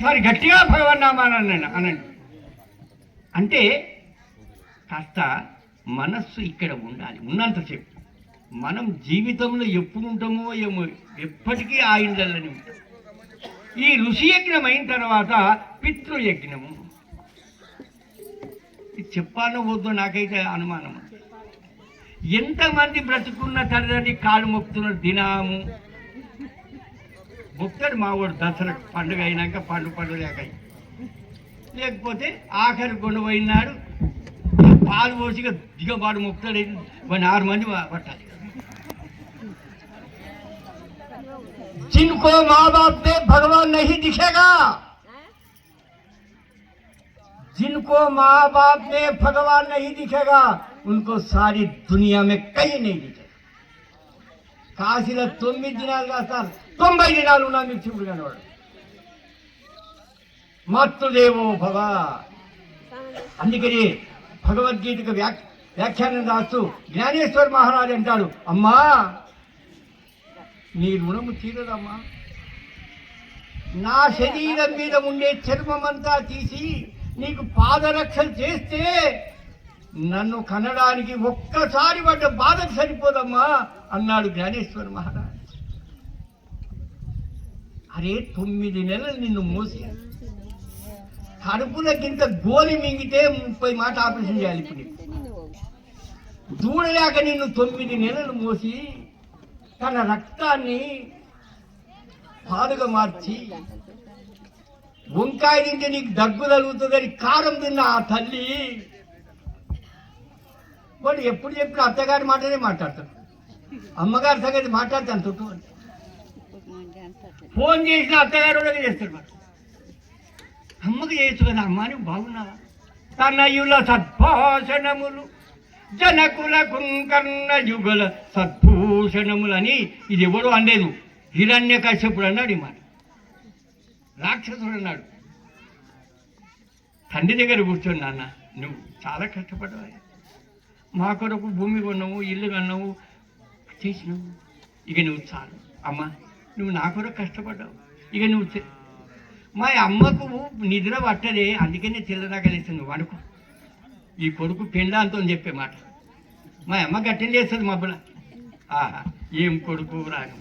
ఒకసారి గట్టిగా భగవన్నామాన్ని అనండి. అంటే కాస్త మనస్సు ఇక్కడ ఉండాలి. ఉన్నంతసేపు మనం జీవితంలో ఎప్పుడు ఉంటామో ఏమో, ఎప్పటికీ ఆ ఇండ్లలోనే ఉంటాం. ఈ ఋషి యజ్ఞం అయిన తర్వాత పితృయజ్ఞము, ఇది చెప్పాలో వద్దో నాకైతే అనుమానం. ఎంతమంది బ్రతుకున్న తల్లిదండ్రి కాలు మొక్కుతున్నారు దినాము. మొక్తాడు మావాడు దసరా పండుగ అయినాక పండుగ లేకపోతే ఆఖరి కొండు పోయినాడు పాలు పోసిగా దిగబాడు మొక్కుతాడు. వాడిని 6 మంది పట్టాలి. जिनको माँ बाप में भगवान नहीं दिखेगा, जिनको माँ बाप में भगवान नहीं दिखेगा, उनको सारी दुनिया में कहीं नहीं दिखेगा. కాశీలో 9 దినాలు కాస్తారు, 90 దినాలు ఉన్నా మీకు చూపుడు కనవాడు. మాతృదేవో భవ. అందుకని భగవద్గీతకు వ్యాఖ్యానం రాస్తూ జ్ఞానేశ్వర మహారాజు అంటాడు, అమ్మా నీ రుణము తీరదమ్మా. నా శరీరం మీద ఉండే చర్మమంతా తీసి నీకు పాదరక్షలు చేస్తే నన్ను కనడానికి ఒక్కసారి పడ్డ బాధకు సరిపోదమ్మా అన్నాడు జ్ఞానేశ్వర మహారాజ్. అరే 9 నెలలు నిన్ను మోసి కడుపులకింత గోలి మింగితే 30 మాట ఆపరేషన్ చేయాలి. ఇప్పుడు దూడలేక నిన్ను 9 నెలలు మోసి తన రక్తాన్ని పాలుగా మార్చి వంకాయ తింటే నీకు దగ్గు తగులుతుందని కారం తిన్న ఆ తల్లి వాడు ఎప్పుడు చెప్పిన అత్తగారి మాటనే మాట్లాడతాడు. అమ్మగారి సంగతి మాట్లాడతాను చుట్టూ. ఫోన్ చేసిన అత్తగారు చేస్తాడు. వాడు అమ్మకి చేయొచ్చు కదా, అమ్మ నువ్వు బాగున్నావా. తనయుల సద్భాషణములు జనకుల కుంకర్ణ యుగల సద్భూషణములని ఇది ఎవడో అనలేదు. హిరణ్యకశ్యపుడు అన్నాడు ఈ మాట. రాక్షసుడు అన్నాడు. తండ్రి దగ్గర కూర్చొని, నాన్న నువ్వు చాలా కష్టపడ్డావు, మా కొరకు భూమి కొన్నావు, ఇల్లు కొన్నావు, చేసినావు, ఇక నువ్వు చాలు. అమ్మ నువ్వు నా కొరకు కష్టపడ్డావు, ఇక నువ్వు మా అమ్మకు నిద్ర పట్టదే, అందుకనే తెల్లదాకలేస్తుంది, నువ్వు అనుకో. ఈ కొడుకు పెండాంతో చెప్పే మాట. మా అమ్మ గట్టిని చేస్తుంది మబ్బుల. ఆహా ఏం కొడుకు రాను.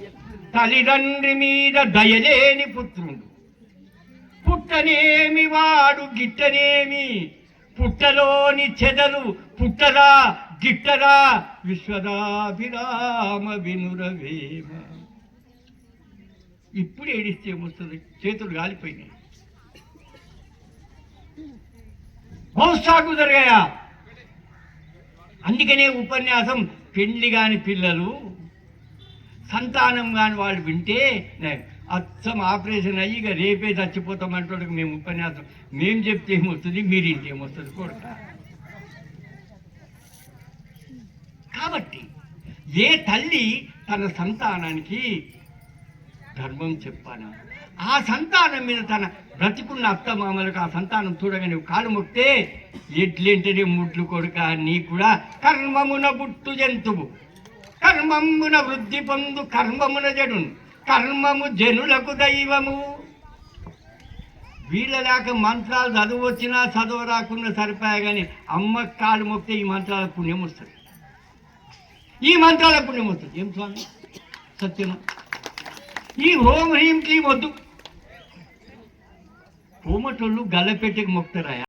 తల్లిదండ్రి మీద దయలేని పుత్రుడు పుట్టనేమి వాడు గిట్టనేమి, పుట్టలోని చెదలు పుట్టరా గిట్టరా విశ్వదాభిరామ వినురవేమ. ఇప్పుడు ఏడిస్తే ఏమొస్తుంది, చేతులు గాలిపోయినాయి. బహుశాకు జరిగాయా. అందుకనే ఉపన్యాసం పెళ్లి కాని పిల్లలు సంతానం కాని వాళ్ళు వింటే అచ్చం ఆపరేషన్ అయ్యి ఇక రేపే చచ్చిపోతామంటే మేము ఉపన్యాసం మేము చెప్తే ఏమొస్తుంది, మీరు ఇంకేమొస్తుంది కొడుక. కాబట్టి ఏ తల్లి తన సంతానానికి ధర్మం చెప్పాను, ఆ సంతానం మీద తన బ్రతికున్న అత్తమామలకు ఆ సంతానం చూడగానే కాలు మొక్తే ఎట్లేంటనే ముట్లు కొడుక, నీ కూడా కర్మమున బుట్టు జంతువు, కర్మమున వృద్ధి పొందు కర్మమున జడు, కర్మము జనులకు దైవము. వీళ్ళలాక మంత్రాలు చదువు వచ్చినా చదువు రాకుండా సరిపోయా కానీ అమ్మ కాలు మొక్తే ఈ మంత్రాల పుణ్యం వస్తుంది, ఈ మంత్రాల పుణ్యం వస్తుంది. ఏం స్వామి సత్యము. ఈ ఓం హ్రీం క్లీం వద్దు. కోమటోళ్ళు గల్లపెట్టెకి మొక్తారా?